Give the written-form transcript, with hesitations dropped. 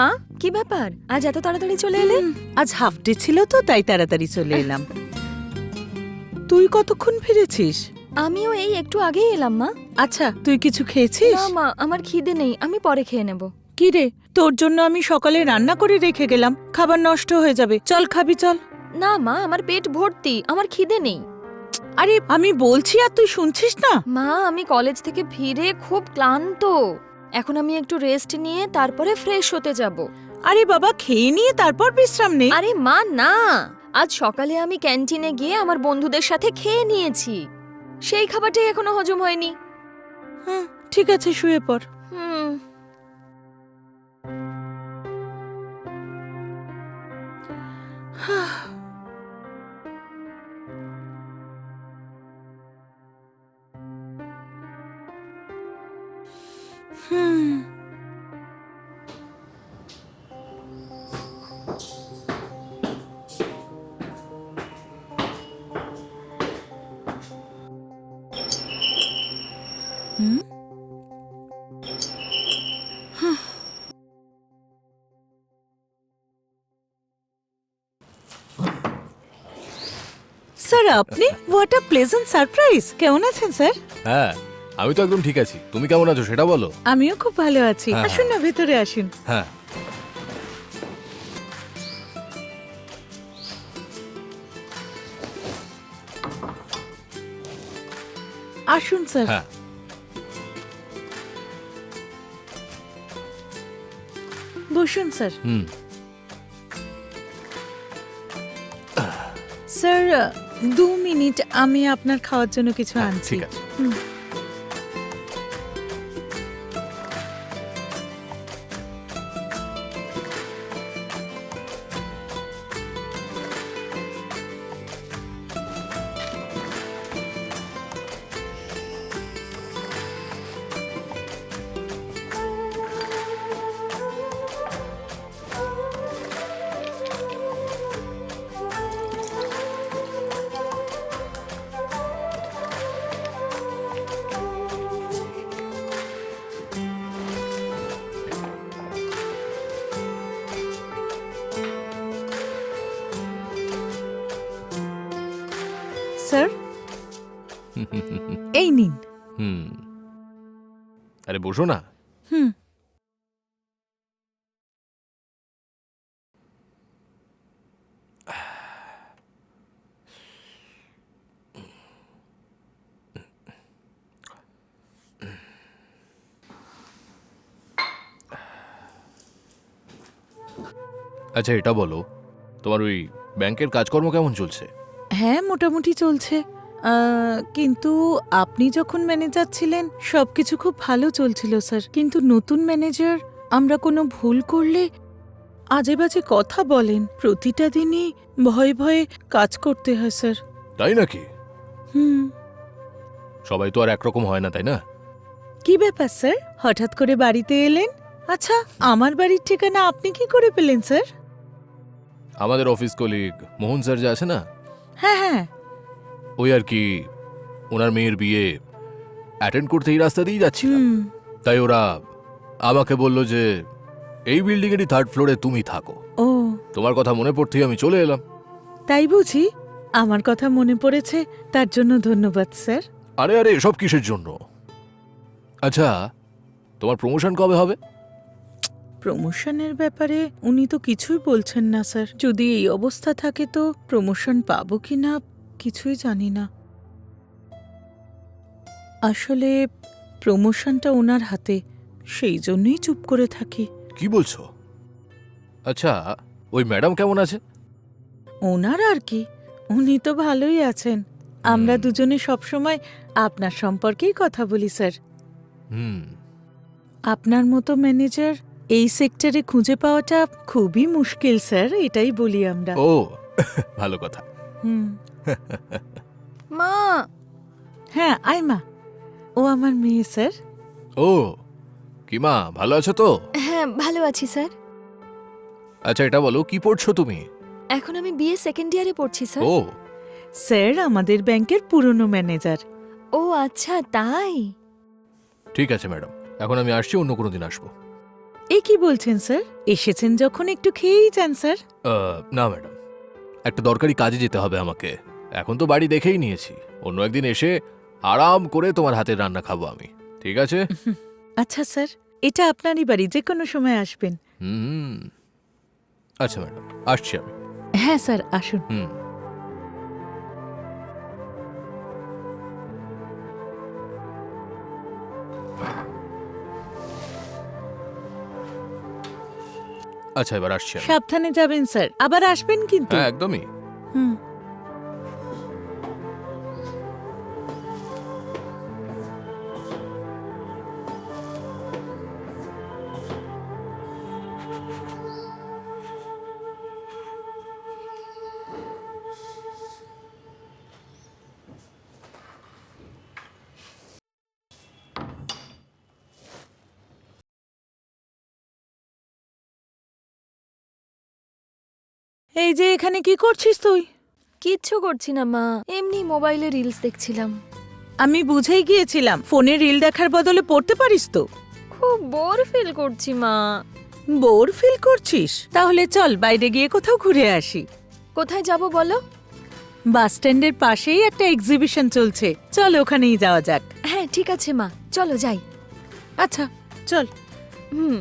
মা, কি ব্যাপার? আজ এত তাড়াতাড়ি চলে এলে? আজ হাফ ডে ছিল তো, তাই তাড়াতাড়ি চলে এলাম। তুই কতক্ষণ ফিরেছিস? আমিও এই একটু আগেই এলাম মা। আচ্ছা, তুই কিছু খেয়েছিস? না মা, আমার খিদে নেই, আমি পরে খেয়ে নেব। কি রে, তোর জন্য আমি সকালে রান্না করে রেখে গেলাম, খাবার নষ্ট হয়ে যাবে। চল খাবি, চল। না মা, আমার পেট ভর্তি, আমার খিদে নেই। আরে আমি বলছি আর তুই শুনছিস না? মা, আমি কলেজ থেকে ফিরে খুব ক্লান্ত, এখন আমি একটু রেস্ট নিয়ে তারপরে ফ্রেশ হতে যাব। আরে বাবা, খেয়ে নিয়ে তারপর বিশ্রাম নে। আরে মা না, আজ সকালে আমি ক্যান্টিনে গিয়ে আমার বন্ধুদের সাথে খেয়ে নিয়েছি, সেই খাবারটাই এখনো হজম হয়নি। হুম, ঠিক আছে, শুয়ে পড়। হুম। হুম। হুম? স্যার, আপনি? What a pleasant surprise. কেমন আছেন স্যার? হ্যাঁ, আমি তো একদম ঠিক আছি। তুমি কেমন আছো সেটা বলো। আমিও খুব ভালো আছি। হ্যাঁ, আসুন না, ভেতরে আসুন। হ্যাঁ, আসুন স্যার। হ্যাঁ। বসুন স্যার। হুম। স্যার, 2 মিনিট, আমি আপনার খাওয়ার জন্য কিছু হ্যাঁ, আনছি। ঠিক আছে। হুম। স্যার, এই নিন। হুম। আরে বসো না। হুম। আচ্ছা, এটা বলো, তোমার ওই ব্যাংকের কাজকর্ম কেমন চলছে? হ্যাঁ, মোটামুটি চলছে। কিন্তু আপনি যখন ম্যানেজার ছিলেন সবকিছু খুব ভালো চলছিল স্যার, কিন্তু নতুন ম্যানেজার আমরা কোনো ভুল করলে আজে বাজে কথা বলেন। প্রতিটা দিনই ভয়ে ভয়ে কাজ করতে হয় স্যার। তাই নাকি? হুম। সবাই তো আর একরকম হয় না, তাই না? কি ব্যাপার স্যার, হঠাৎ করে বাড়িতে এলেন? আচ্ছা, আমার বাড়ির ঠিকানা আপনি কি করে পেলেন স্যার? আমাদের অফিস কলিগ মোহন স্যার যে আছে না, হ্যাঁ হ্যাঁ। ওই আর কি ওনার মেয়ের বিয়ে অ্যাটেন্ড করতে এই রাস্তা দিয়েই যাচ্ছিলাম। হুম। তাই ওরা আমাকে বলল যে এই বিল্ডিং এরই 3rd ফ্লোরে তুমি থাকো। ও তোমার কথা মনে পড়তেই আমি চলে এলাম। তাই বুঝি? আমার কথা মনে পড়েছে, তার জন্য ধন্যবাদ স্যার। আরে আরে এসব কিসের জন্য? আচ্ছা, তোমার প্রমোশন কবে হবে? প্রমোশনের ব্যাপারে উনি তো কিছুই বলছেন না স্যার। যদি এই অবস্থা থাকে তো প্রমোশন পাবো কি না কিছুই জানি না। আসলে প্রমোশনটা ওনার হাতে, সেই জন্যই চুপ করে থাকি। কি বলছো? আচ্ছা, ওই ম্যাডাম কেমন আছে? ওনার আর কি, উনি তো ভালোই আছেন। আমরা হুম। দুজনে সবসময় আপনার সম্পর্কেই কথা বলি স্যার। হুম। আপনার মতো ম্যানেজার এই সেক্টরে খুঁজে পাওয়াটা খুবই মুশকিল স্যার, এটাই বলি আমরা। ও ভালো কথা। হুম। মা, হ্যাঁ আইমা, ও আমার মেয়ে স্যার। ও কি মা, ভালো আছো তো? হ্যাঁ ভালো আছি স্যার। আচ্ছা এটা বলো, কি পড়ছো তুমি? এখন আমি বিএ সেকেন্ড ইয়ারে পড়ছি স্যার। ও স্যার আমাদের ব্যাংকের পুরনো ম্যানেজার। ও আচ্ছা তাই। ঠিক আছে ম্যাডাম, এখন আমি আসছি, অন্য কোনো দিন আসবো। এ কি বলছেন স্যার? এসেছেন যখন একটু খেয়েই যান স্যার। না ম্যাডাম, একটা দরকারি কাজে যেতে হবে আমাকে। এখন তো বাড়ি দেখেই নিয়েছি, অন্য একদিন এসে আরাম করে তোমার হাতের রান্না খাবো আমি, ঠিক আছে? আচ্ছা স্যার, এটা আপনারই বাড়ি, যে কোনো সময় আসবেন। হুম। আচ্ছা ম্যাডাম, আসছি আমি। হ্যাঁ স্যার আসুন। হুম। আচ্ছা এবার আসছি আমি। সাবধানে যাবেন স্যার, আবার আসবেন কিন্তু। হ্যাঁ একদমই। হুম। এই যে এখানে কি করছিস তুই? কিচ্ছু করছি না মা, এমনি মোবাইলে রিলস দেখছিলাম। আমি বুঝেই গিয়েছিলাম, ফোনে রিল দেখার বদলে পড়তে পারিস তো। খুব বোর ফিল করছি মা। বোর ফিল করছিস? তাহলে চল বাইরে গিয়ে কোথাও ঘুরে আসি। কোথায় যাব বলো? বাস স্ট্যান্ডের পাশেই একটা এক্সিবিশন চলছে, চল ওখানেই যাওয়া যাক। হ্যাঁ ঠিক আছে মা, চলো যাই। আচ্ছা চল। হুম।